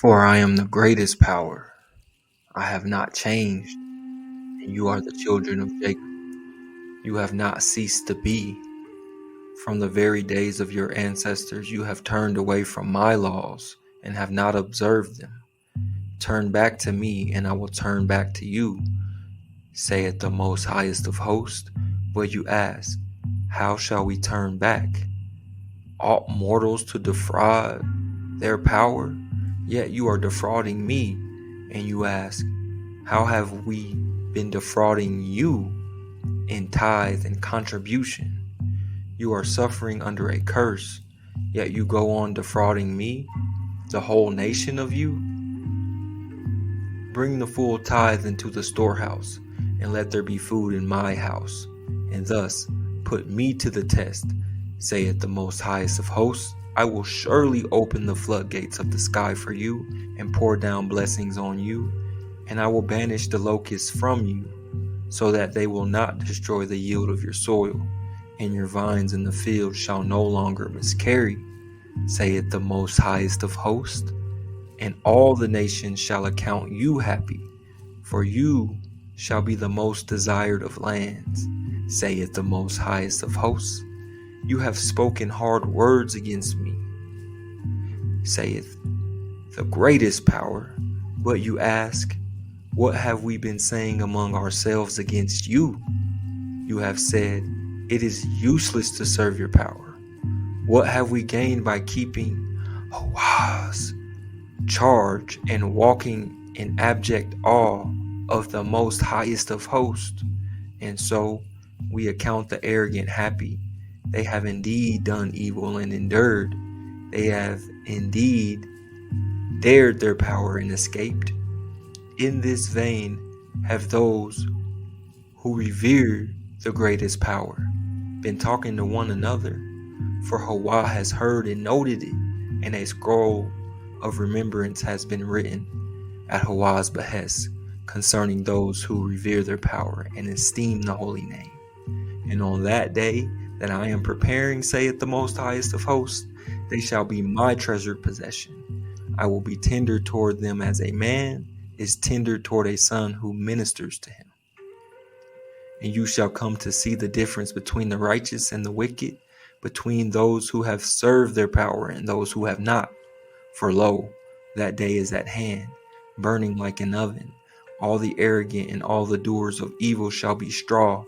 For I am the greatest power. I have not changed, and you are the children of Jacob. You have not ceased to be. From the very days of your ancestors, you have turned away from my laws and have not observed them. Turn back to me, and I will turn back to you, saith the most highest of hosts. But you ask, how shall we turn back? Ought mortals to defraud their power? Yet you are defrauding me, and you ask, how have we been defrauding you in tithe and contribution? You are suffering under a curse, yet you go on defrauding me, the whole nation of you? Bring the full tithe into the storehouse, and let there be food in my house, and thus put me to the test, saith the most highest of hosts. I will surely open the floodgates of the sky for you, and pour down blessings on you, and I will banish the locusts from you, so that they will not destroy the yield of your soil, and your vines in the field shall no longer miscarry, saith the most highest of hosts. And all the nations shall account you happy, for you shall be the most desired of lands, saith the most highest of hosts. You have spoken hard words against me, saith the greatest power. But you ask, what have we been saying among ourselves against you? You have said, it is useless to serve your power. What have we gained by keeping Hawah's charge and walking in abject awe of the most highest of hosts? And so we account the arrogant happy. They have indeed done evil and endured. They have indeed dared their power and escaped. In this vein have those who revere the greatest power been talking to one another, for Hawa has heard and noted it, and a scroll of remembrance has been written at Hawa's behest concerning those who revere their power and esteem the holy name. And on that day that I am preparing, saith the most highest of hosts, they shall be my treasured possession. I will be tender toward them as a man is tender toward a son who ministers to him. And you shall come to see the difference between the righteous and the wicked, between those who have served their power and those who have not. For lo, that day is at hand, burning like an oven. All the arrogant and all the doers of evil shall be straw,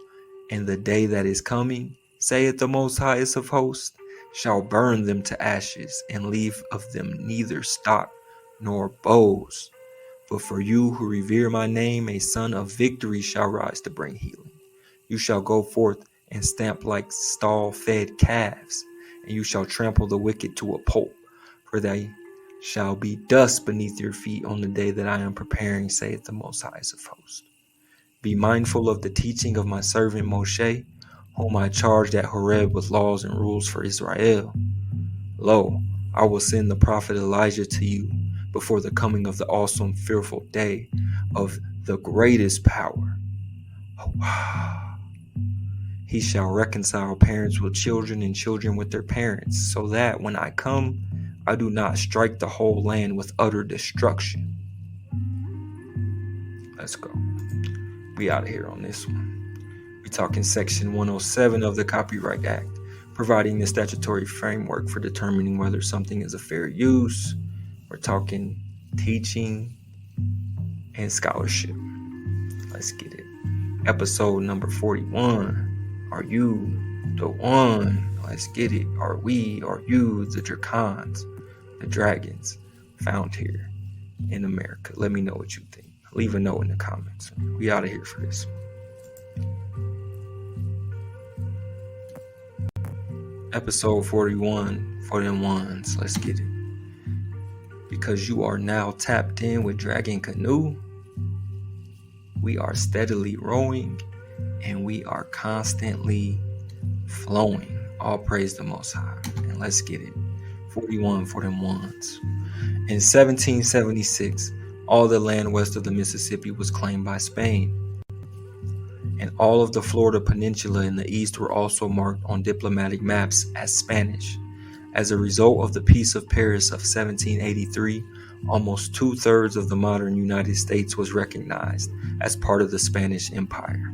and the day that is coming, saith the most highest of hosts, shall burn them to ashes, and leave of them neither stock nor bows. But for you who revere my name, a son of victory shall rise to bring healing. You shall go forth and stamp like stall-fed calves, and you shall trample the wicked to a pulp, for they shall be dust beneath your feet on the day that I am preparing, saith the most highest of hosts. Be mindful of the teaching of my servant Moshe, whom I charged at Horeb with laws and rules for Israel. Lo, I will send the prophet Elijah to you before the coming of the awesome, fearful day of the greatest power. He shall reconcile parents with children and children with their parents, so that when I come, I do not strike the whole land with utter destruction. Let's go. We out of here on this one. We talking section 107 of the Copyright Act, providing the statutory framework for determining whether something is a fair use. We're talking teaching and scholarship. Let's get it. Episode number 41. Are you the one? Let's get it. Are we, are you, the dracons, the dragons found here in America? Let me know what you think. Leave a note in the comments. We out of here for this. Episode 41 for them ones. Let's get it. Because you are now tapped in with Dragon Canoe, we are steadily rowing and we are constantly flowing. All praise the Most High. And let's get it. 41 for them ones. In 1776, all the land west of the Mississippi was claimed by Spain. And all of the Florida Peninsula in the east were also marked on diplomatic maps as Spanish. As a result of the Peace of Paris of 1783, almost 2/3 of the modern United States was recognized as part of the Spanish Empire.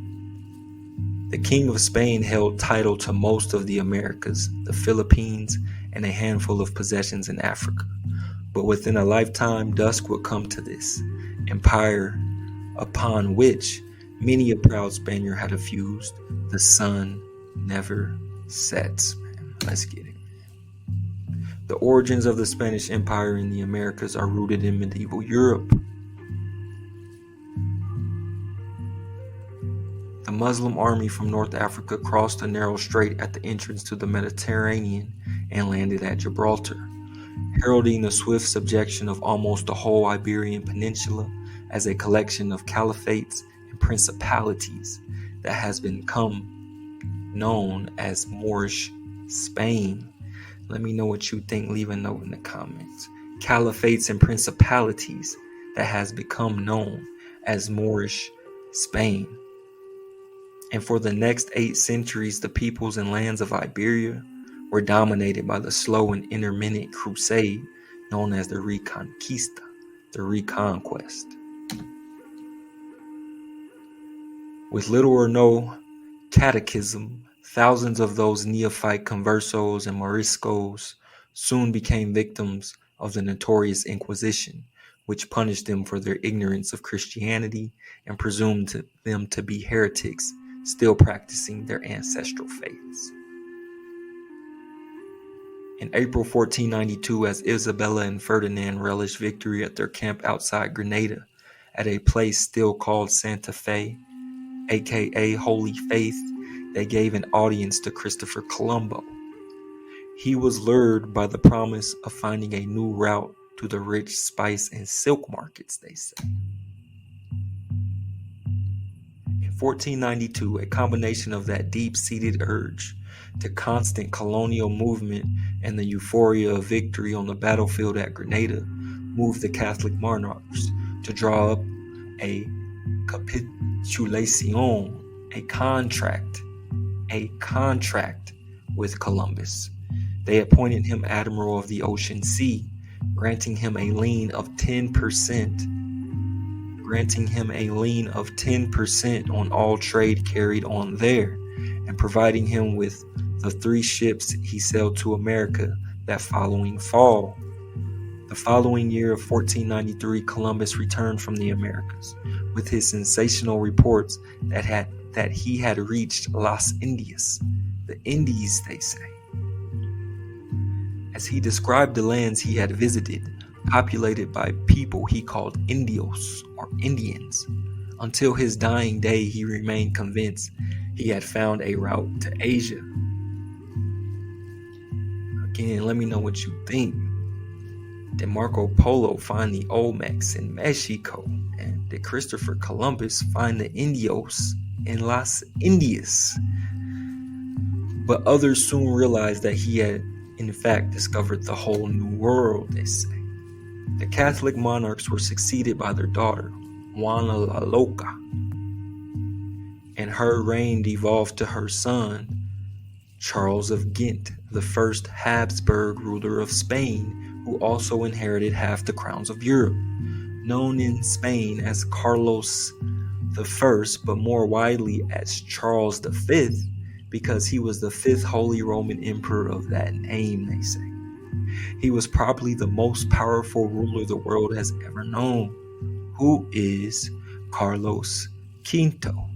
The King of Spain held title to most of the Americas, the Philippines, and a handful of possessions in Africa. But within a lifetime, dusk would come to this empire upon which many a proud Spaniard had effused. The sun never sets. Man, let's get it. The origins of the Spanish Empire in the Americas are rooted in medieval Europe. The Muslim army from North Africa crossed the narrow strait at the entrance to the Mediterranean and landed at Gibraltar, heralding the swift subjection of almost the whole Iberian Peninsula as a collection of caliphates and principalities that has become known as Moorish Spain. Let me know what you think. Leave a note in the comments. Caliphates and principalities that has become known as Moorish Spain. And for the next 8 centuries, the peoples and lands of Iberia were dominated by the slow and intermittent crusade known as the Reconquista, the reconquest. With little or no catechism, thousands of those neophyte conversos and moriscos soon became victims of the notorious Inquisition, which punished them for their ignorance of Christianity and presumed them to be heretics still practicing their ancestral faiths. In April 1492, as Isabella and Ferdinand relished victory at their camp outside Granada, at a place still called Santa Fe, aka Holy Faith, they gave an audience to Christopher Colombo. He was lured by the promise of finding a new route to the rich spice and silk markets, they say. In 1492, a combination of that deep-seated urge to constant colonial movement and the euphoria of victory on the battlefield at Grenada moved the Catholic monarchs to draw up a capitulation, a contract with Columbus. They appointed him Admiral of the Ocean Sea, granting him a lien of 10% on all trade carried on there, and providing him with the 3 ships he sailed to America that following fall. The following year of 1493, Columbus returned from the Americas with his sensational reports that he had reached Las Indias, the Indies, they say. As he described the lands he had visited, populated by people he called Indios or Indians, until his dying day he remained convinced he had found a route to Asia. Again, let me know what you think. Did Marco Polo find the Olmecs in Mexico? And did Christopher Columbus find the Indios in Las Indias? But others soon realized that he had, in fact, discovered the whole new world, they say. The Catholic monarchs were succeeded by their daughter, Juana la Loca, and her reign devolved to her son, Charles of Ghent, the first Habsburg ruler of Spain, who also inherited half the crowns of Europe. Known in Spain as Carlos I, but more widely as Charles V, because he was the 5th Holy Roman Emperor of that name, they say. He was probably the most powerful ruler the world has ever known. Who is Carlos Quinto?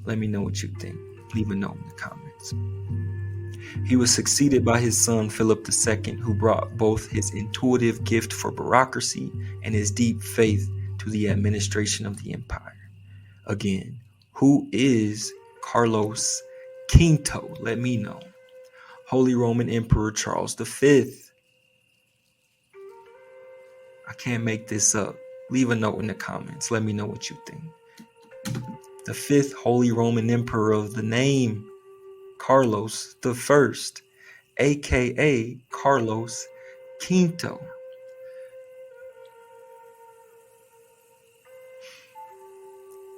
Let me know what you think. Leave a note in the comments. He was succeeded by his son Philip II, who brought both his intuitive gift for bureaucracy and his deep faith to the administration of the empire. Again, who is Carlos Quinto? Let me know. Holy Roman Emperor Charles V. I can't make this up. Leave a note in the comments. Let me know what you think. The 5th Holy Roman Emperor of the name Carlos I, aka Carlos Quinto.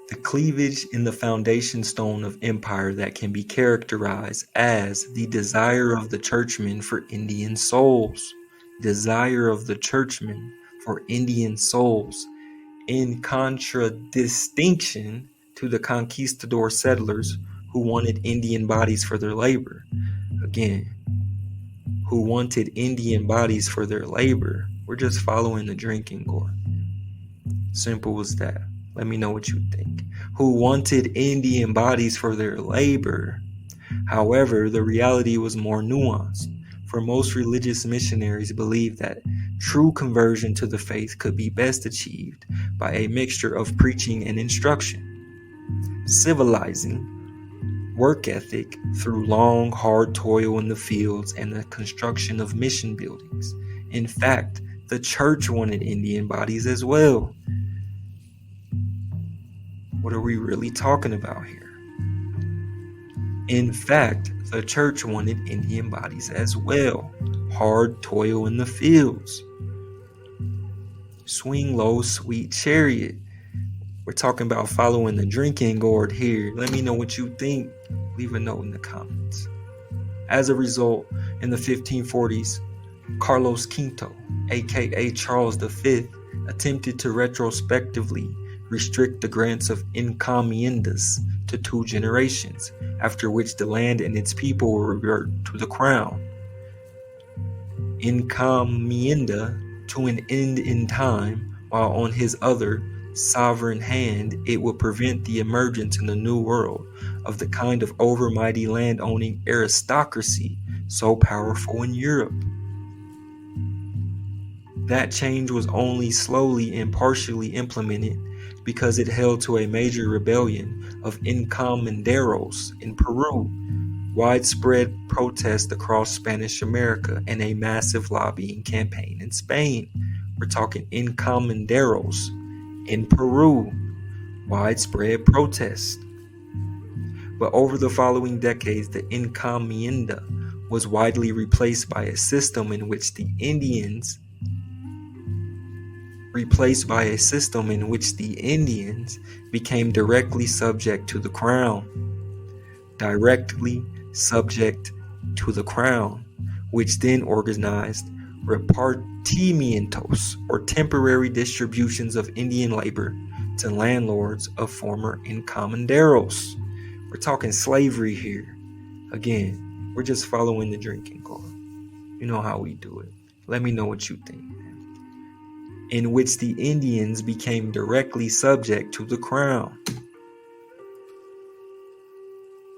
The cleavage in the foundation stone of empire that can be characterized as the desire of the churchmen for Indian souls. Desire of the churchmen for Indian souls, in contradistinction to the conquistador settlers who wanted Indian bodies for their labor. Again, who wanted Indian bodies for their labor. We're just following the drinking gore. Simple as that. Let me know what you think. Who wanted Indian bodies for their labor. However, the reality was more nuanced, for most religious missionaries believed that true conversion to the faith could be best achieved by a mixture of preaching and instruction, civilizing, work ethic through long, hard toil in the fields and the construction of mission buildings. In fact, the church wanted Indian bodies as well. What are we really talking about here? In fact, the church wanted Indian bodies as well. Hard toil in the fields. Swing low, sweet chariot. We're talking about following the drinking gourd here. Let me know what you think. Leave a note in the comments. As a result, in the 1540s, Carlos Quinto, aka Charles V, attempted to retrospectively restrict the grants of encomiendas to 2 generations, after which the land and its people will revert to the crown. Encomienda to an end in time, while on his other sovereign hand it will prevent the emergence in the New World of the kind of overmighty land-owning aristocracy so powerful in Europe. That change was only slowly and partially implemented because it held to a major rebellion of encomenderos in Peru, widespread protest across Spanish America, and a massive lobbying campaign in Spain. We're talking encomenderos in Peru, widespread protest. But over the following decades, the encomienda was widely replaced by a system in which the Indians became directly subject to the crown. Which then organized repartimientos, or temporary distributions of Indian labor to landlords of former encomenderos. We're talking slavery here. Again, we're just following the drinking code. You know how we do it. Let me know what you think. In which the Indians became directly subject to the crown.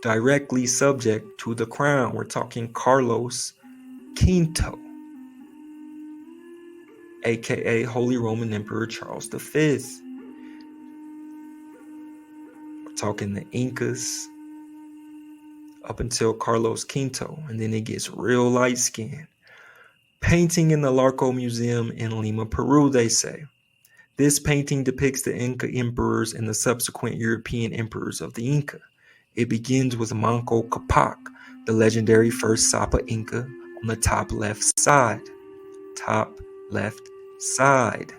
Directly subject to the crown. We're talking Carlos Quinto, aka Holy Roman Emperor Charles V. We're talking the Incas up until Carlos Quinto, and then it gets real light skinned. Painting in the Larco Museum in Lima, Peru, they say. This painting depicts the Inca emperors and the subsequent European emperors of the Inca. It begins with Manco Capac, the legendary first Sapa Inca, on the top left side.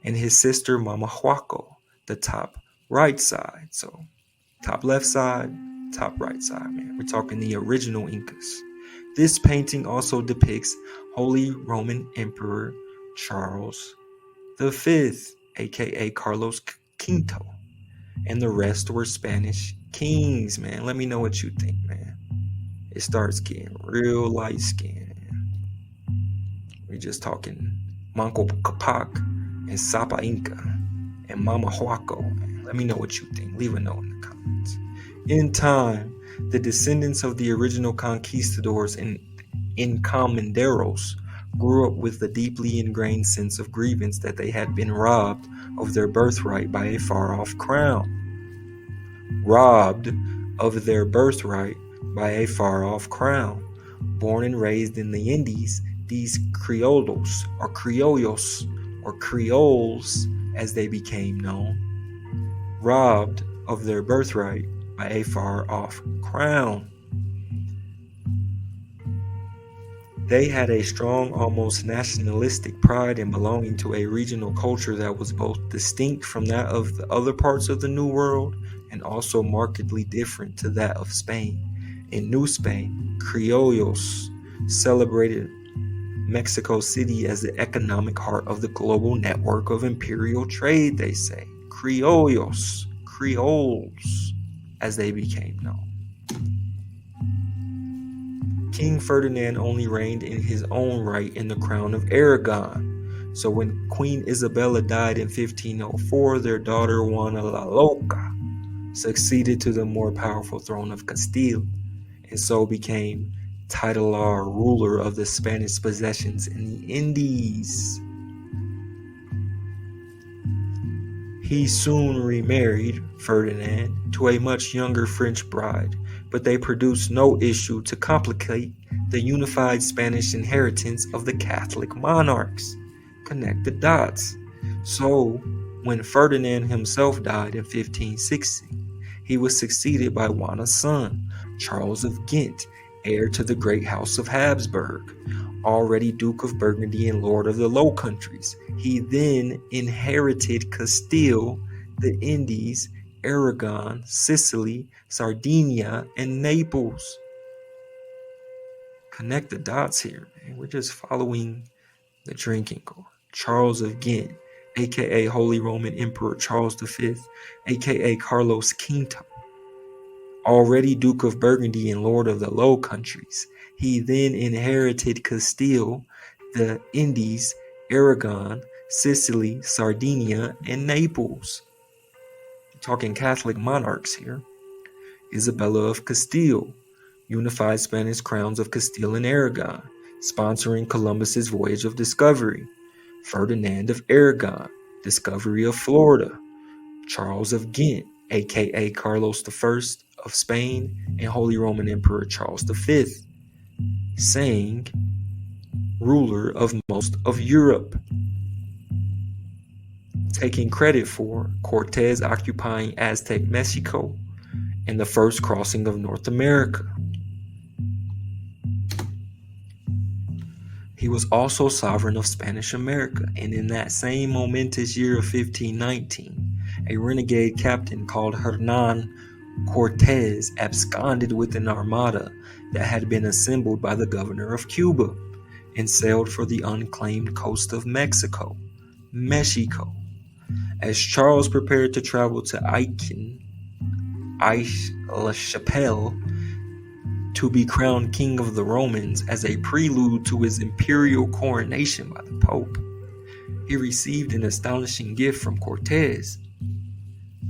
And his sister Mama Huaco, the top right side. So, top left side, top right side, man. We're talking the original Incas. This painting also depicts Holy Roman Emperor Charles V, aka Carlos Quinto, and the rest were Spanish kings, man. Let me know what you think, man. It starts getting real light skinned. We're just talking Manco Capac and Sapa Inca and Mama Huaco. Man. Let me know what you think. Leave a note in the comments. In time, the descendants of the original conquistadors and encomenderos grew up with the deeply ingrained sense of grievance that they had been robbed of their birthright by a far-off crown. Born and raised in the Indies, these criollos, or creoles as they became known, robbed of their birthright by a far-off crown. They had a strong, almost nationalistic pride in belonging to a regional culture that was both distinct from that of the other parts of the New World and also markedly different to that of Spain. In New Spain, criollos celebrated Mexico City as the economic heart of the global network of imperial trade, they say. Criollos, Creoles, as they became known. King Ferdinand only reigned in his own right in the crown of Aragon. So when Queen Isabella died in 1504, their daughter Juana la Loca succeeded to the more powerful throne of Castile, and so became titular ruler of the Spanish possessions in the Indies. He soon remarried, Ferdinand, to a much younger French bride, but they produced no issue to complicate the unified Spanish inheritance of the Catholic monarchs. Connect the dots. So, when Ferdinand himself died in 1560, he was succeeded by Juana's son, Charles of Ghent, heir to the great house of Habsburg, already Duke of Burgundy and Lord of the Low Countries. He then inherited Castile, the Indies, Aragon, Sicily, Sardinia, and Naples. Connect the dots here, man. We're just following the drinking gourd. Charles of Ghent, aka Holy Roman Emperor Charles V, aka Carlos V, already Duke of Burgundy and Lord of the Low Countries. He then inherited Castile, the Indies, Aragon, Sicily, Sardinia, and Naples. We're talking Catholic monarchs here. Isabella of Castile, unified Spanish crowns of Castile and Aragon, sponsoring Columbus's voyage of discovery. Ferdinand of Aragon, discovery of Florida. Charles of Ghent, aka Carlos I of Spain, and Holy Roman Emperor Charles V, saying ruler of most of Europe, taking credit for Cortez occupying Aztec Mexico and the first crossing of North America. He was also sovereign of Spanish America, and in that same momentous year of 1519, a renegade captain called Hernan Cortez absconded with an armada that had been assembled by the governor of Cuba and sailed for the unclaimed coast of Mexico. As Charles prepared to travel to Aix-la-Chapelle to be crowned King of the Romans as a prelude to his imperial coronation by the Pope, he received an astonishing gift from Cortez,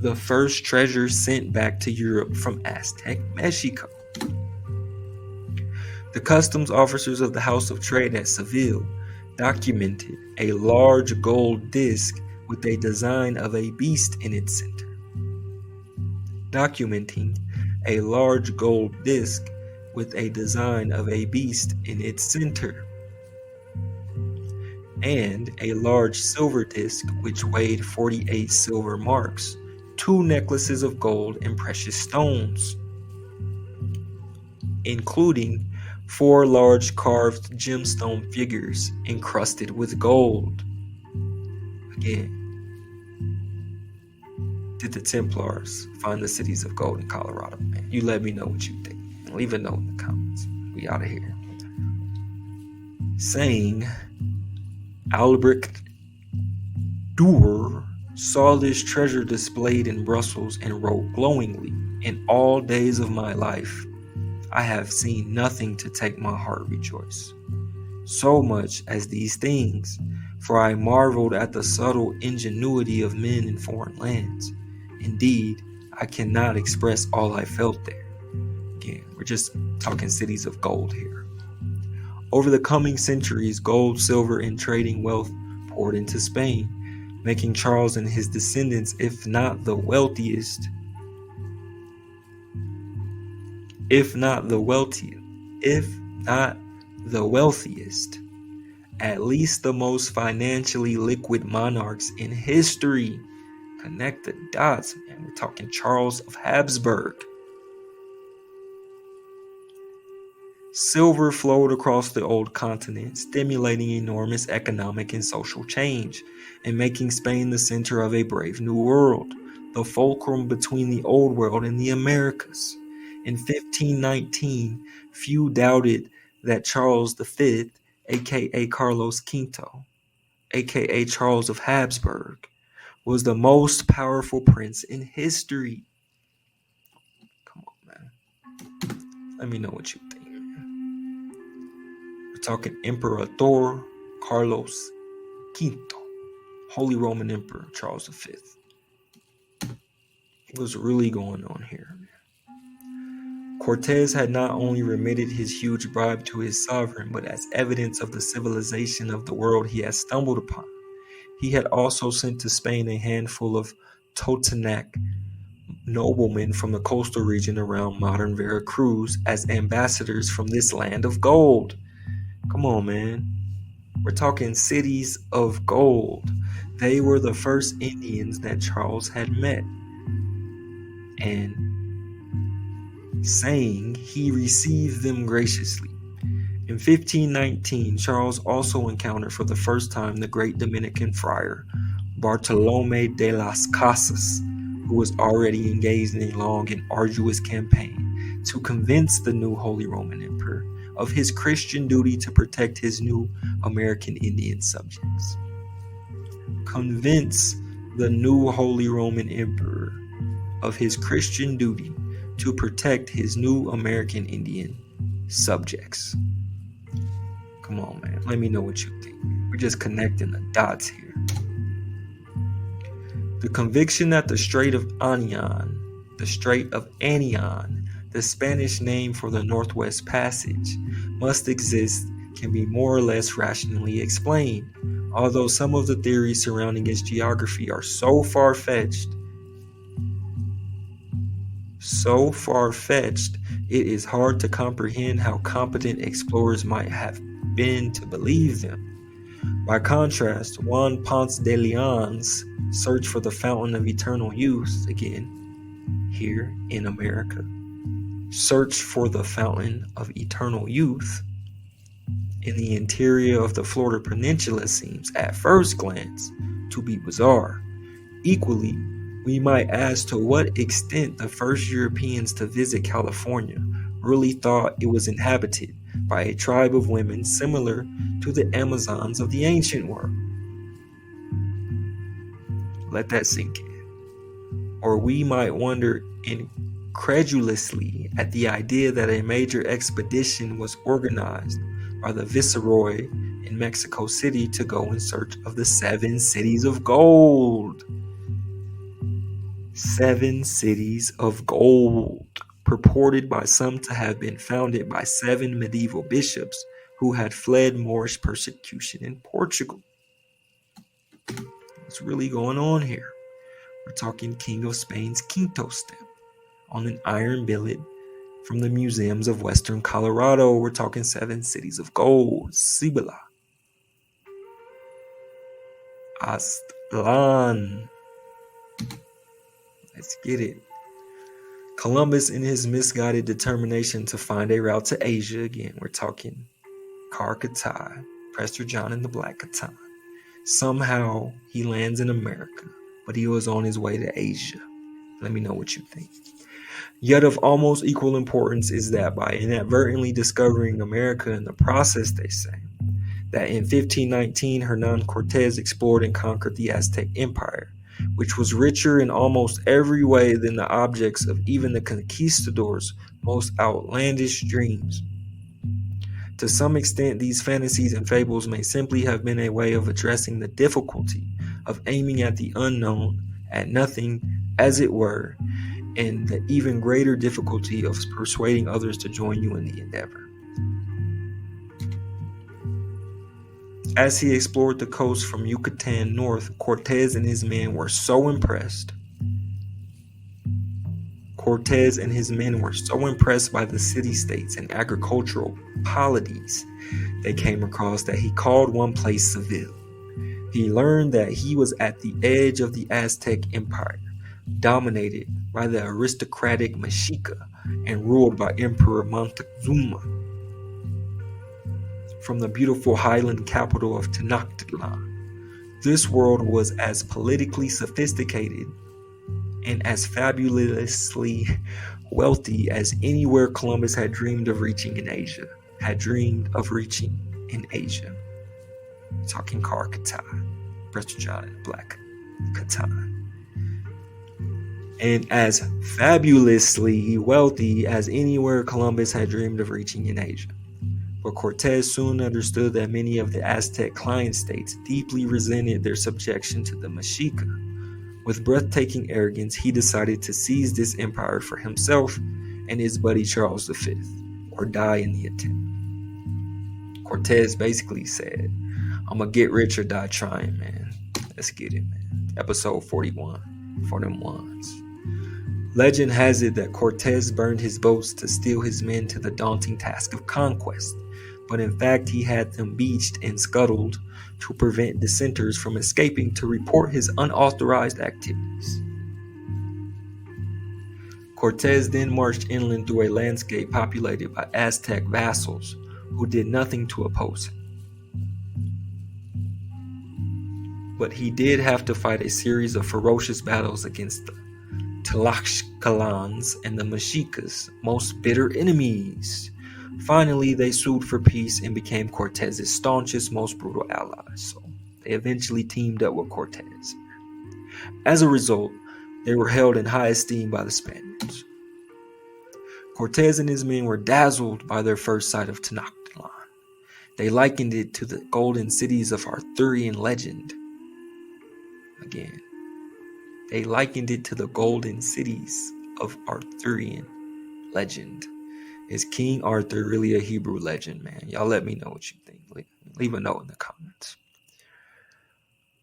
the first treasure sent back to Europe from Aztec Mexico. The customs officers of the House of Trade at Seville documented a large gold disc with a design of a beast in its center. Documenting a large gold disc with a design of a beast in its center, and a large silver disc which weighed 48 silver marks, 2 necklaces of gold and precious stones, including 4 large carved gemstone figures encrusted with gold. Again, did the Templars find the cities of gold in Colorado? Man, you let me know what you think. Leave a note in the comments. We out of here. Saying Albrecht Dürer saw this treasure displayed in Brussels and wrote glowingly, "In all days of my life, I have seen nothing to take my heart rejoice, so much as these things, for I marveled at the subtle ingenuity of men in foreign lands. Indeed, I cannot express all I felt there." Again, we're just talking cities of gold here. Over the coming centuries, gold, silver, and trading wealth poured into Spain, making Charles and his descendants, if not the wealthiest, at least the most financially liquid monarchs in history. Connect the dots, man. We're talking Charles of Habsburg. Silver flowed across the old continent, stimulating enormous economic and social change, and making Spain the center of a brave new world, the fulcrum between the old world and the Americas. In 1519, few doubted that Charles V, aka Carlos Quinto, aka Charles of Habsburg, was the most powerful prince in history. Come on, man. Let me know what you think, man. We're talking Emperor Carlos Quinto, Holy Roman Emperor Charles V. What's really going on here, man? Cortez had not only remitted his huge bribe to his sovereign, but as evidence of the civilization of the world he had stumbled upon, he had also sent to Spain a handful of Totonac noblemen from the coastal region around modern Veracruz as ambassadors from this land of gold. Come on, man. We're talking cities of gold. They were the first Indians that Charles had met. And saying he received them graciously. In 1519, Charles also encountered for the first time the great Dominican friar, Bartolome de las Casas, who was already engaged in a long and arduous campaign to convince the new Holy Roman Emperor of his Christian duty to protect his new American Indian subjects. Convince the new Holy Roman Emperor of his Christian duty to protect his new American Indian subjects. Come on, man. Let me know what you think. We're just connecting the dots here. The conviction that the Strait of Anian, the Spanish name for the Northwest Passage, must exist can be more or less rationally explained, although some of the theories surrounding its geography are so far-fetched, it is hard to comprehend how competent explorers might have been to believe them. By contrast, Juan Ponce de Leon's search for the fountain of eternal youth, again, here in America, search for the fountain of eternal youth in the interior of the Florida Peninsula seems, at first glance, to be bizarre. Equally, we might ask to what extent the first Europeans to visit California really thought it was inhabited by a tribe of women similar to the Amazons of the ancient world. Let that sink in. Or we might wonder incredulously at the idea that a major expedition was organized by the Viceroy in Mexico City to go in search of the 7 cities of gold. 7 cities of gold, purported by some to have been founded by 7 medieval bishops who had fled Moorish persecution in Portugal. What's really going on here? We're talking King of Spain's Quinto step on an iron billet from the museums of Western Colorado. We're talking 7 cities of gold. Cibola, Aztlan. Let's get it. Columbus, in his misguided determination to find a route to Asia, again, we're talking Carcatai, Prester John and the Black Catan. Somehow he lands in America, but he was on his way to Asia. Let me know what you think. Yet of almost equal importance is that by inadvertently discovering America in the process, they say, that in 1519 Hernan Cortez explored and conquered the Aztec Empire, which was richer in almost every way than the objects of even the conquistadors' most outlandish dreams. To some extent, these fantasies and fables may simply have been a way of addressing the difficulty of aiming at the unknown, at nothing, as it were, and the even greater difficulty of persuading others to join you in the endeavor. As he explored the coast from Yucatan north, Cortez and his men were so impressed by the city-states and agricultural polities they came across that he called one place Seville. He learned that he was at the edge of the Aztec Empire, dominated by the aristocratic Mexica and ruled by Emperor Montezuma. From the beautiful highland capital of Tenochtitlan, this world was as politically sophisticated and as fabulously wealthy as anywhere Columbus had dreamed of reaching in Asia, had dreamed of reaching in Asia. Talking car Catan, British black Catan. And as fabulously wealthy as anywhere Columbus had dreamed of reaching in Asia. But Cortez soon understood that many of the Aztec client states deeply resented their subjection to the Mexica. With breathtaking arrogance, he decided to seize this empire for himself and his buddy Charles V, or die in the attempt. Cortez basically said, I'm gonna get rich or die trying, man. Let's get it, man. Episode 41, for them ones. Legend has it that Cortez burned his boats to steel his men to the daunting task of conquest, but in fact he had them beached and scuttled to prevent dissenters from escaping to report his unauthorized activities. Cortez then marched inland through a landscape populated by Aztec vassals who did nothing to oppose him. But he did have to fight a series of ferocious battles against the Tlaxcalans and the Mexicas, most bitter enemies. Finally, they sued for peace and became Cortez's staunchest, most brutal allies. So they eventually teamed up with Cortez. As a result, they were held in high esteem by the Spaniards. Cortez and his men were dazzled by their first sight of Tenochtitlan. They likened it to the golden cities of Arthurian legend. Again, they likened it to the golden cities of Arthurian legend. Is King Arthur really a Hebrew legend, man? Y'all let me know what you think. Leave a note in the comments.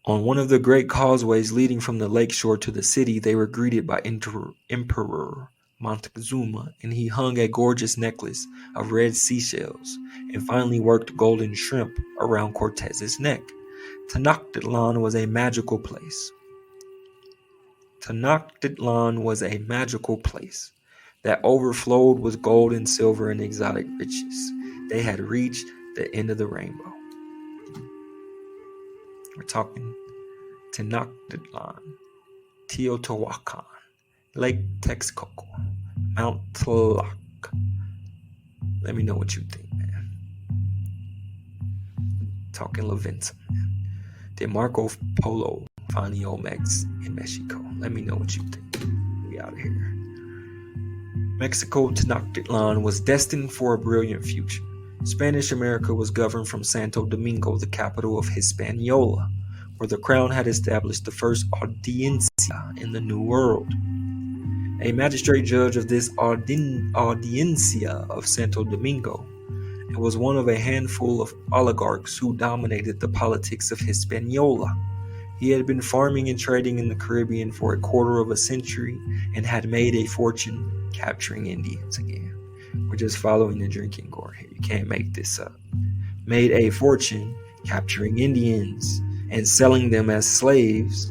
On one of the great causeways leading from the lakeshore to the city, they were greeted by Emperor Montezuma, and he hung a gorgeous necklace of red seashells and finally worked golden shrimp around Cortez's neck. Tenochtitlan was a magical place. Tenochtitlan was a magical place that overflowed with gold and silver and exotic riches. They had reached the end of the rainbow. We're talking Tenochtitlan, Teotihuacan, Lake Texcoco, Mount Tlaloc. Let me know what you think, man. Talking Levinson, man. De Marco Polo finally Olmecs in Mexico. Let me know what you think. We out of here. Mexico Tenochtitlan was destined for a brilliant future. Spanish America was governed from Santo Domingo, the capital of Hispaniola, where the crown had established the first audiencia in the New World. A magistrate judge of this audiencia of Santo Domingo, and was one of a handful of oligarchs who dominated the politics of Hispaniola. He had been farming and trading in the Caribbean for a quarter of a century and had made a fortune capturing Indians again. We're just following the drinking gourd here. You can't make this up. Made a fortune capturing Indians and selling them as slaves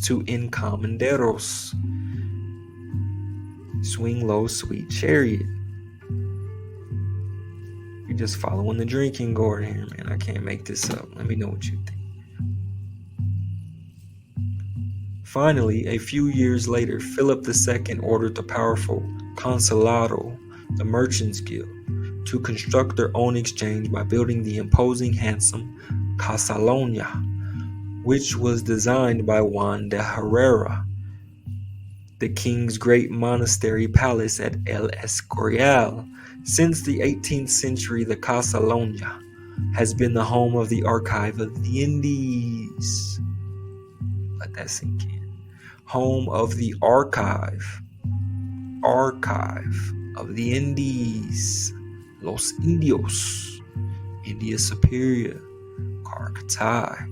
to encomenderos. Swing low, sweet chariot. You're just following the drinking gourd here, man. I can't make this up. Let me know what you think. Finally, a few years later, Philip II ordered the powerful Consulado, the Merchants Guild, to construct their own exchange by building the imposing, handsome Casalonia, which was designed by Juan de Herrera. The king's great monastery palace at El Escorial. Since the 18th century, the Casalonia has been the home of the Archive of the Indies. Let that sink in. Home of the Archive of the Indies. Los Indios. India Superior. Caracatay.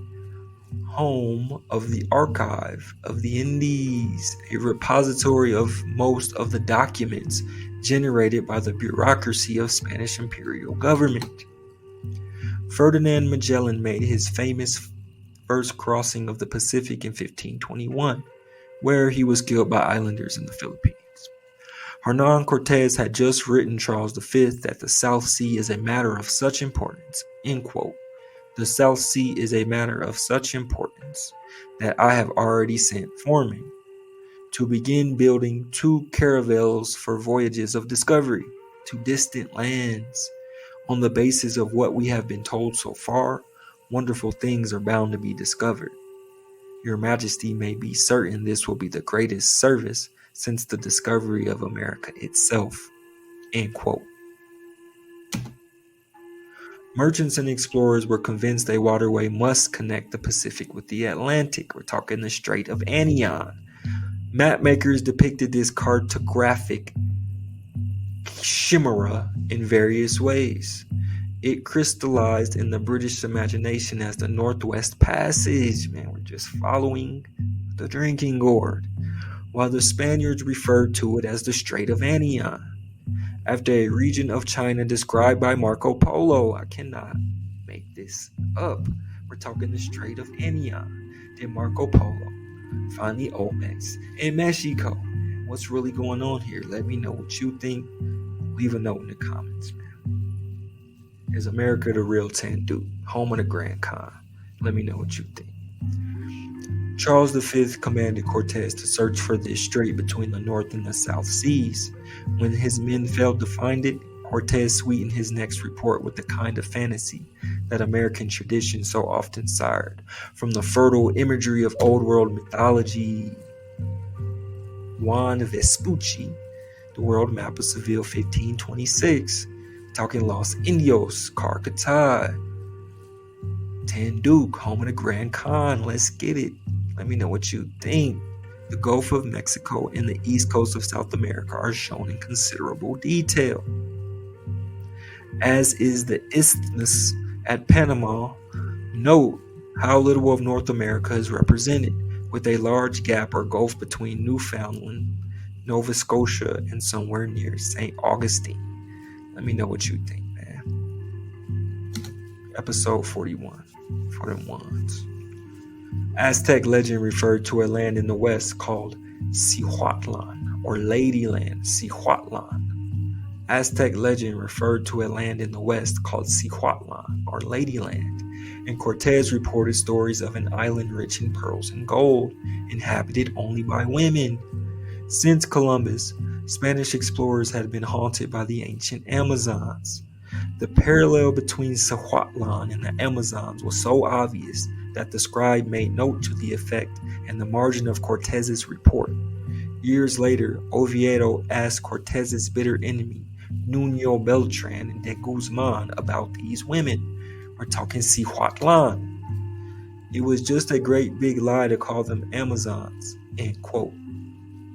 Home of the Archive of the Indies, a repository of most of the documents generated by the bureaucracy of Spanish imperial government. Ferdinand Magellan made his famous first crossing of the Pacific in 1521, where he was killed by islanders in the Philippines. Hernan Cortez had just written Charles V that the South Sea is a matter of such importance, end quote. The South Sea is a matter of such importance that I have already sent for me. to begin building 2 caravels for voyages of discovery to distant lands. On the basis of what we have been told so far, wonderful things are bound to be discovered. Your Majesty may be certain this will be the greatest service since the discovery of America itself." End quote. Merchants and explorers were convinced a waterway must connect the Pacific with the Atlantic. We're talking the Strait of Anian. Mapmakers depicted this cartographic chimera in various ways. It crystallized in the British imagination as the Northwest Passage. Man, we're just following the drinking gourd. While the Spaniards referred to it as the Strait of Anian, after a region of China described by Marco Polo. I cannot make this up. We're talking the Strait of Anian. Did Marco Polo find the Olmecs in Mexico? What's really going on here? Let me know what you think. Leave a note in the comments, man. Is America the real Tandu, home of the Grand Khan? Let me know what you think. Charles V commanded Cortez to search for this strait between the North and the South Seas. When his men failed to find it, Cortez sweetened his next report with the kind of fantasy that American tradition so often sired from the fertile imagery of Old World mythology. Juan Vespucci, The World Map of Seville, 1526, talking Los Indios, Carcatal, Tanduc, home of the Grand Khan. Let's get it. Let me know what you think. The Gulf of Mexico and the east coast of South America are shown in considerable detail, as is the isthmus at Panama. Note how little of North America is represented, with a large gap or gulf between Newfoundland, Nova Scotia, and somewhere near St. Augustine. Let me know what you think, man. Episode 41 for the ones. Aztec legend referred to a land in the west called Cihuatlan, or Ladyland, Cihuatlan. Aztec legend referred to a land in the west called Cihuatlan, or Ladyland, and Cortez reported stories of an island rich in pearls and gold, inhabited only by women. Since Columbus, Spanish explorers had been haunted by the ancient Amazons. The parallel between Cihuatlan and the Amazons was so obvious that the scribe made note to the effect in the margin of Cortez's report. Years later, Oviedo asked Cortez's bitter enemy, Nuno Beltran de Guzman, about these women. We're talking Cihuatlan. It was just a great big lie to call them Amazons. End quote.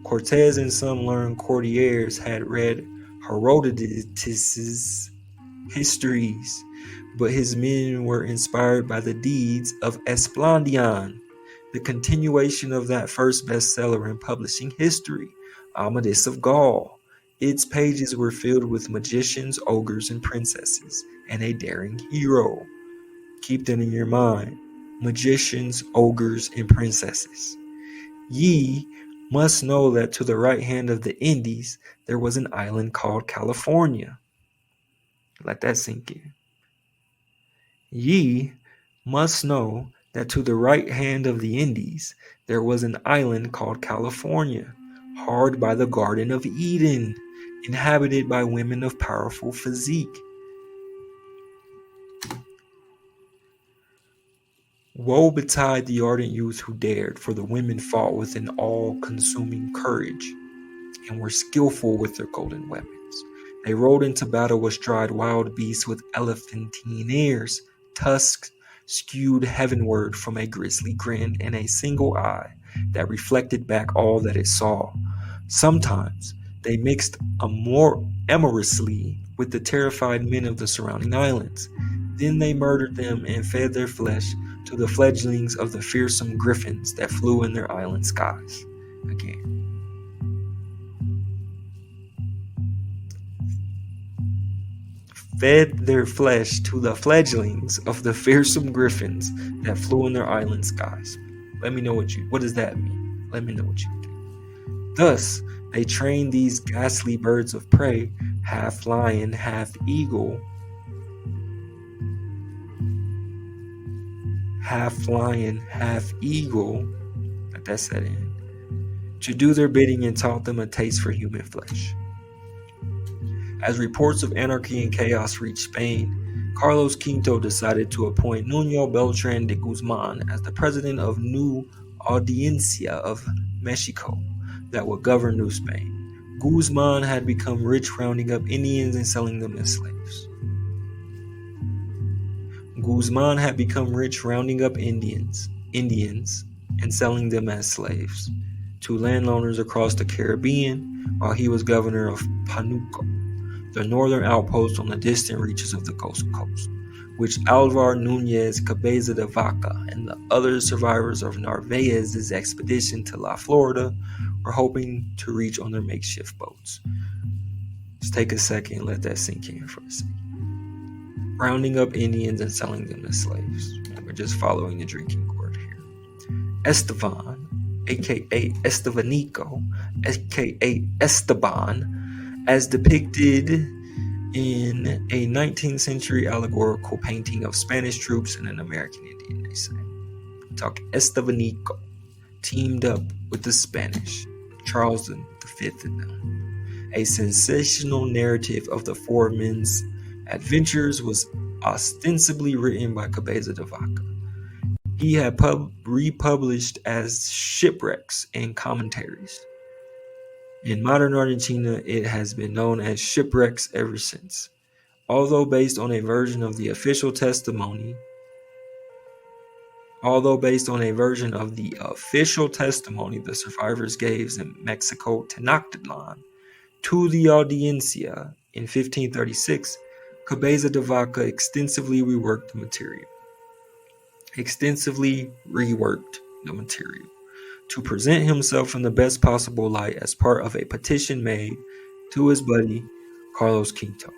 Cortez and some learned courtiers had read Herodotus's histories, but his men were inspired by the deeds of Esplandian, the continuation of that first bestseller in publishing history, Amadis of Gaul. Its pages were filled with magicians, ogres, and princesses, and a daring hero. Keep that in your mind. Magicians, ogres, and princesses. Ye must know that to the right hand of the Indies there was an island called California. Let that sink in. Ye must know that to the right hand of the Indies there was an island called California, hard by the Garden of Eden, inhabited by women of powerful physique. Woe betide the ardent youth who dared, for the women fought with an all-consuming courage, and were skillful with their golden weapons. They rode into battle astride wild beasts with elephantine ears, tusks skewed heavenward from a grisly grin, and a single eye that reflected back all that it saw. Sometimes they mixed amorously with the terrified men of the surrounding islands. Then they murdered them and fed their flesh to the fledglings of the fearsome griffins that flew in their island skies. Again. Fed their flesh to the fledglings of the fearsome griffins that flew in their island skies. Let me know what does that mean? Let me know what you think. Thus, they trained these ghastly birds of prey, half lion, half eagle, let that set in, to do their bidding and taught them a taste for human flesh. As reports of anarchy and chaos reached Spain, Carlos Quinto decided to appoint Nuño Beltrán de Guzmán as the president of New Audiencia of Mexico that would govern New Spain. Guzmán had become rich rounding up Indians and selling them as slaves. Guzmán had become rich rounding up Indians, and selling them as slaves to landowners across the Caribbean while he was governor of Panuco, the northern outpost on the distant reaches of the Coast, which Alvar Núñez Cabeza de Vaca and the other survivors of Narvaez's expedition to La Florida were hoping to reach on their makeshift boats. Just take a second and let that sink in for a second. Rounding up Indians and selling them as slaves. And we're just following the drinking gourd here. Esteban, aka Estevanico, aka Esteban, as depicted in a 19th century allegorical painting of Spanish troops and an American Indian, they say. Talk Estevanico teamed up with the Spanish, Charles V and them. A sensational narrative of the four men's adventures was ostensibly written by Cabeza de Vaca. He had republished as shipwrecks and commentaries. In modern Argentina, it has been known as shipwrecks ever since. Although based on a version of the official testimony the survivors gave in Mexico Tenochtitlan to the Audiencia in 1536, Cabeza de Vaca extensively reworked the material to present himself in the best possible light as part of a petition made to his buddy Carlos Quinto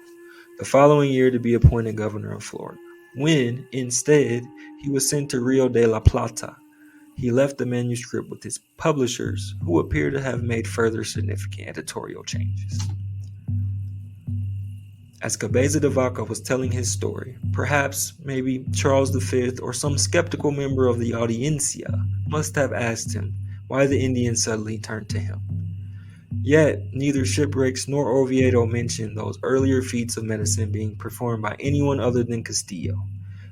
the following year to be appointed governor of Florida. When, instead, he was sent to Rio de la Plata, he left the manuscript with his publishers, who appear to have made further significant editorial changes. As Cabeza de Vaca was telling his story, perhaps, maybe Charles V or some skeptical member of the Audiencia must have asked him why the Indians suddenly turned to him. Yet, neither shipwrecks nor Oviedo mentioned those earlier feats of medicine being performed by anyone other than Castillo.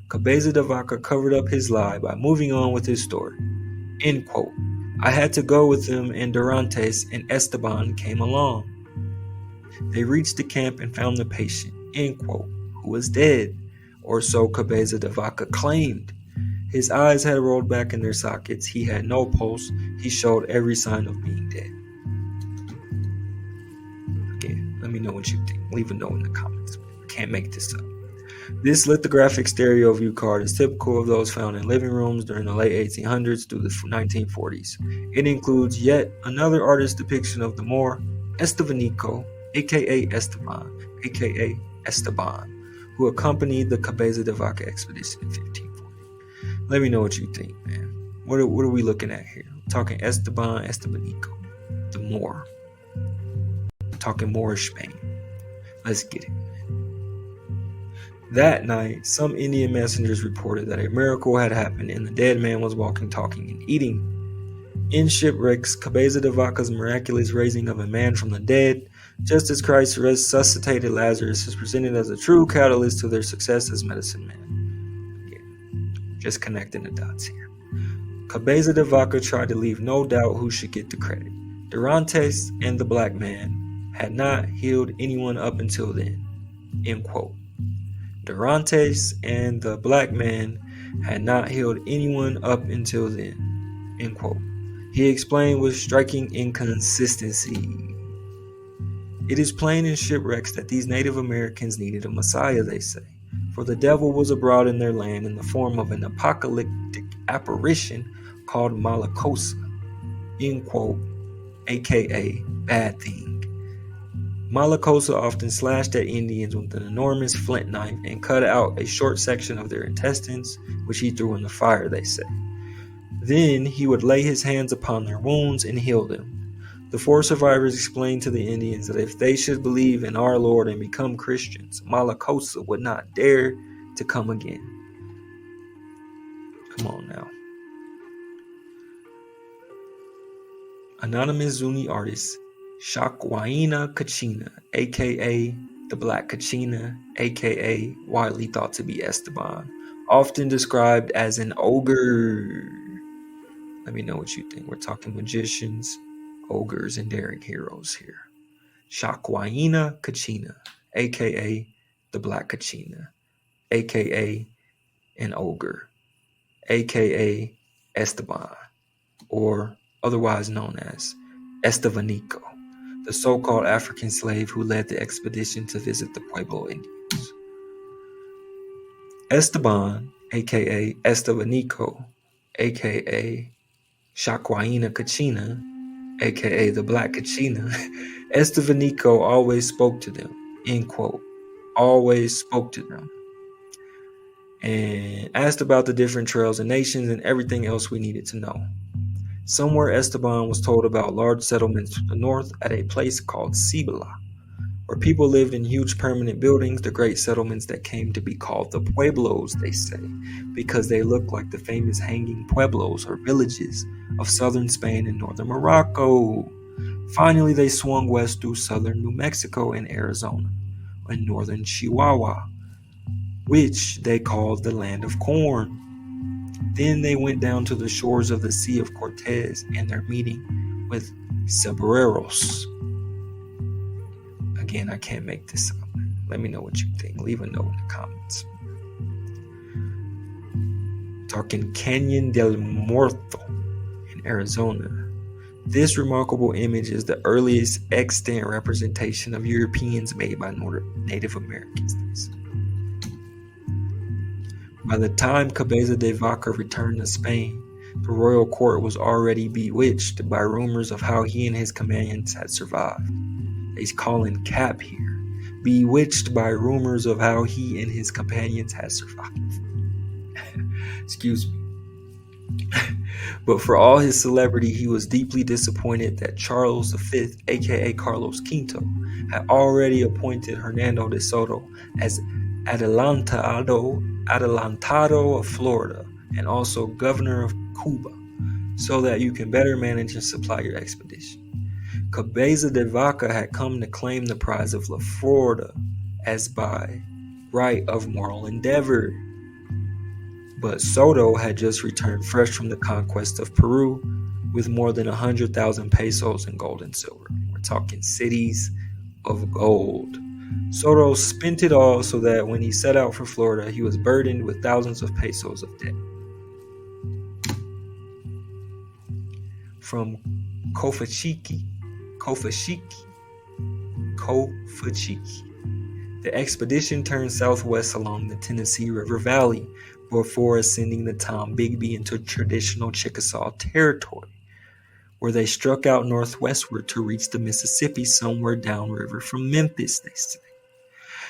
Cabeza de Vaca covered up his lie by moving on with his story. End quote. I had to go with them, and Dorantes and Esteban came along. They reached the camp and found the patient, end quote, who was dead, or so Cabeza de Vaca claimed. His eyes had rolled back in their sockets, he had no pulse, he showed every sign of being dead. Again, let me know what you think. Leave a note in the comments. I can't make this up. This lithographic stereo view card is typical of those found in living rooms during the late 1800s through the 1940s. It includes yet another artist's depiction of the Moor, Estevanico, aka Esteban, aka Esteban, who accompanied the Cabeza de Vaca expedition in 1540. Let me know what you think, man. What are we looking at here? I'm talking Esteban, Estebanico, the Moor. I'm talking Moorish Spain. Let's get it. That night, some Indian messengers reported that a miracle had happened and the dead man was walking, talking, and eating. In shipwrecks, Cabeza de Vaca's miraculous raising of a man from the dead, just as Christ resuscitated Lazarus, is presented as a true catalyst to their success as medicine men. Again, just connecting the dots here. Cabeza de Vaca tried to leave no doubt who should get the credit. Dorantes and the black man had not healed anyone up until then. End quote. Dorantes and the black man had not healed anyone up until then. End quote. He explained with striking inconsistency. It is plain in shipwrecks that these Native Americans needed a Messiah, they say, for the devil was abroad in their land in the form of an apocalyptic apparition called Malacosa, end quote, aka bad thing. Malacosa often slashed at Indians with an enormous flint knife and cut out a short section of their intestines, which he threw in the fire, they say. Then he would lay his hands upon their wounds and heal them. The four survivors explained to the Indians that if they should believe in our Lord and become Christians, Malacosa would not dare to come again. Come on now. Anonymous Zuni artist Shakwaina Kachina, aka the Black Kachina, aka widely thought to be Esteban, often described as an ogre. Let me know what you think. We're talking magicians, ogres, and daring heroes here. Shakwaina Kachina, aka the Black Kachina, aka an ogre, aka Esteban, or otherwise known as Estevanico, the so-called African slave who led the expedition to visit the Pueblo Indians. Esteban, aka Estevanico, aka Shakwaina Kachina, aka the Black Kachina, Estevanico always spoke to them, end quote, always spoke to them, and asked about the different trails and nations and everything else we needed to know. Somewhere Esteban was told about large settlements to the north at a place called Cibola, where people lived in huge permanent buildings, the great settlements that came to be called the Pueblos, they say, because they looked like the famous hanging pueblos or villages of southern Spain and northern Morocco. Finally, they swung west through southern New Mexico and Arizona, and northern Chihuahua, which they called the land of corn. Then they went down to the shores of the Sea of Cortez and their meeting with Cebreros. Again, I can't make this up. Let me know what you think. Leave a note in the comments. Talking Canyon del Muerto in Arizona. This remarkable image is the earliest extant representation of Europeans made by Native Americans. By the time Cabeza de Vaca returned to Spain, the royal court was already bewitched by rumors of how he and his companions had survived. He's calling cap here. Bewitched by rumors of how he and his companions had survived. Excuse me. But for all his celebrity, he was deeply disappointed that Charles V, aka Carlos Quinto, had already appointed Hernando de Soto as adelantado of Florida and also governor of Cuba, so that you can better manage and supply your expedition. Cabeza de Vaca had come to claim the prize of La Florida as by right of moral endeavor. But Soto had just returned fresh from the conquest of Peru with more than 100,000 pesos in gold and silver. We're talking cities of gold. Soto spent it all so that when he set out for Florida, he was burdened with thousands of pesos of debt. From Cofachiqui. The expedition turned southwest along the Tennessee River Valley before ascending the Tombigbee into traditional Chickasaw territory, where they struck out northwestward to reach the Mississippi somewhere downriver from Memphis, they say.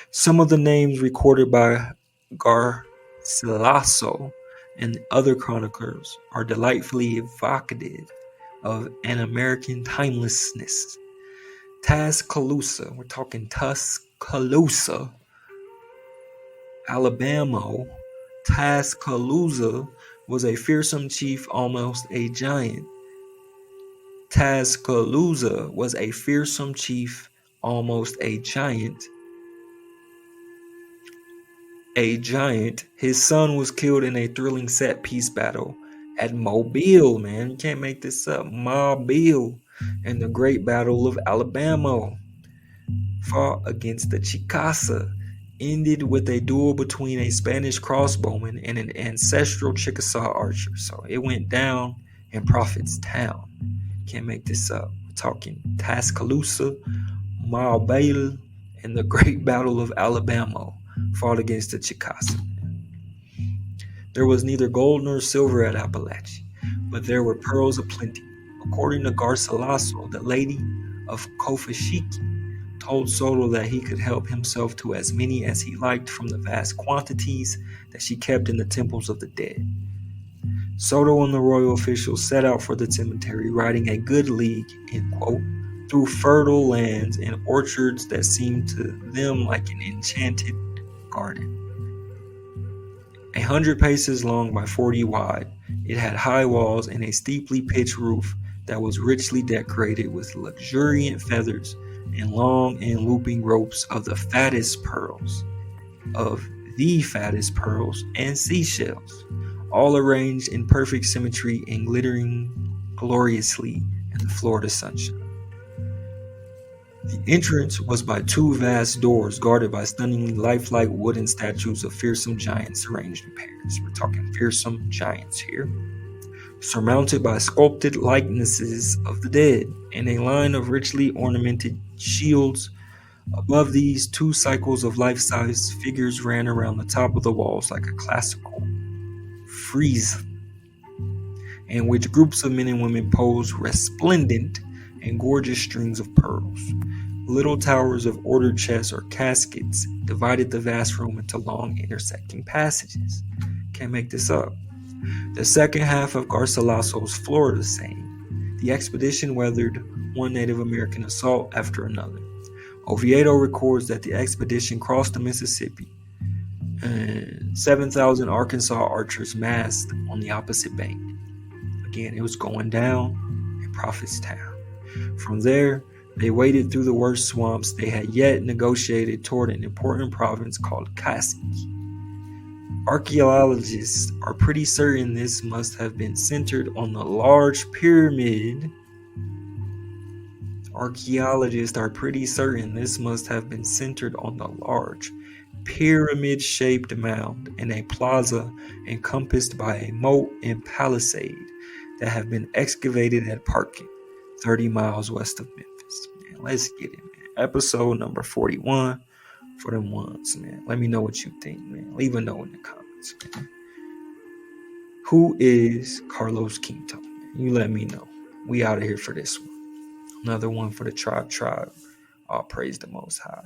Some of the names recorded by Garcilaso and other chroniclers are delightfully evocative of an American timelessness. Tuscaloosa, we're talking Tuscaloosa, Alabama. Tuscaloosa was a fearsome chief, almost a giant. Tuscaloosa was a fearsome chief, almost a giant. His son was killed in a thrilling set-piece battle at Mobile, man. You can't make this up. Mobile, in the Great Battle of Alabama. Fought against the Chickasaw. Ended with a duel between a Spanish crossbowman and an ancestral Chickasaw archer. So it went down in Prophet's Town. Can't make this up. We're talking Tuscaloosa, Mobile, and the Great Battle of Alabama fought against the Chickasaw. There was neither gold nor silver at Appalachia, but there were pearls aplenty. According to Garcilaso, the lady of Cofachiqui told Soto that he could help himself to as many as he liked from the vast quantities that she kept in the temples of the dead. Soto and the royal officials set out for the cemetery, riding a good league, end quote, through fertile lands and orchards that seemed to them like an enchanted garden. 100 paces long by 40 wide, it had high walls and a steeply pitched roof that was richly decorated with luxuriant feathers and long and looping ropes of the fattest pearls, and seashells, all arranged in perfect symmetry and glittering gloriously in the Florida sunshine. The entrance was by two vast doors guarded by stunningly lifelike wooden statues of fearsome giants arranged in pairs. We're talking fearsome giants here. Surmounted by sculpted likenesses of the dead and a line of richly ornamented shields. Above these, two cycles of life-size figures ran around the top of the walls like a classical frieze, in which groups of men and women posed resplendent and gorgeous strings of pearls. Little towers of ordered chests or caskets divided the vast room into long intersecting passages. Can't make this up. The second half of Garcilaso's Florida saying, the expedition weathered one Native American assault after another. Oviedo records that the expedition crossed the Mississippi, and 7,000 Arkansas archers massed on the opposite bank. Again, it was going down in Prophetstown. From there, they waded through the worst swamps they had yet negotiated toward an important province called Casque. Archaeologists are pretty certain this must have been centered on the large pyramid. Pyramid-shaped mound in a plaza encompassed by a moat and palisade that have been excavated at Parkin, 30 miles west of Memphis. Man, let's get it, man. Episode number 41 for them ones, man. Let me know what you think, man. Leave a note in the comments, man. Who is Carlos Quinto? You let me know. We out of here for this one. Another one for the tribe. All praise the Most High.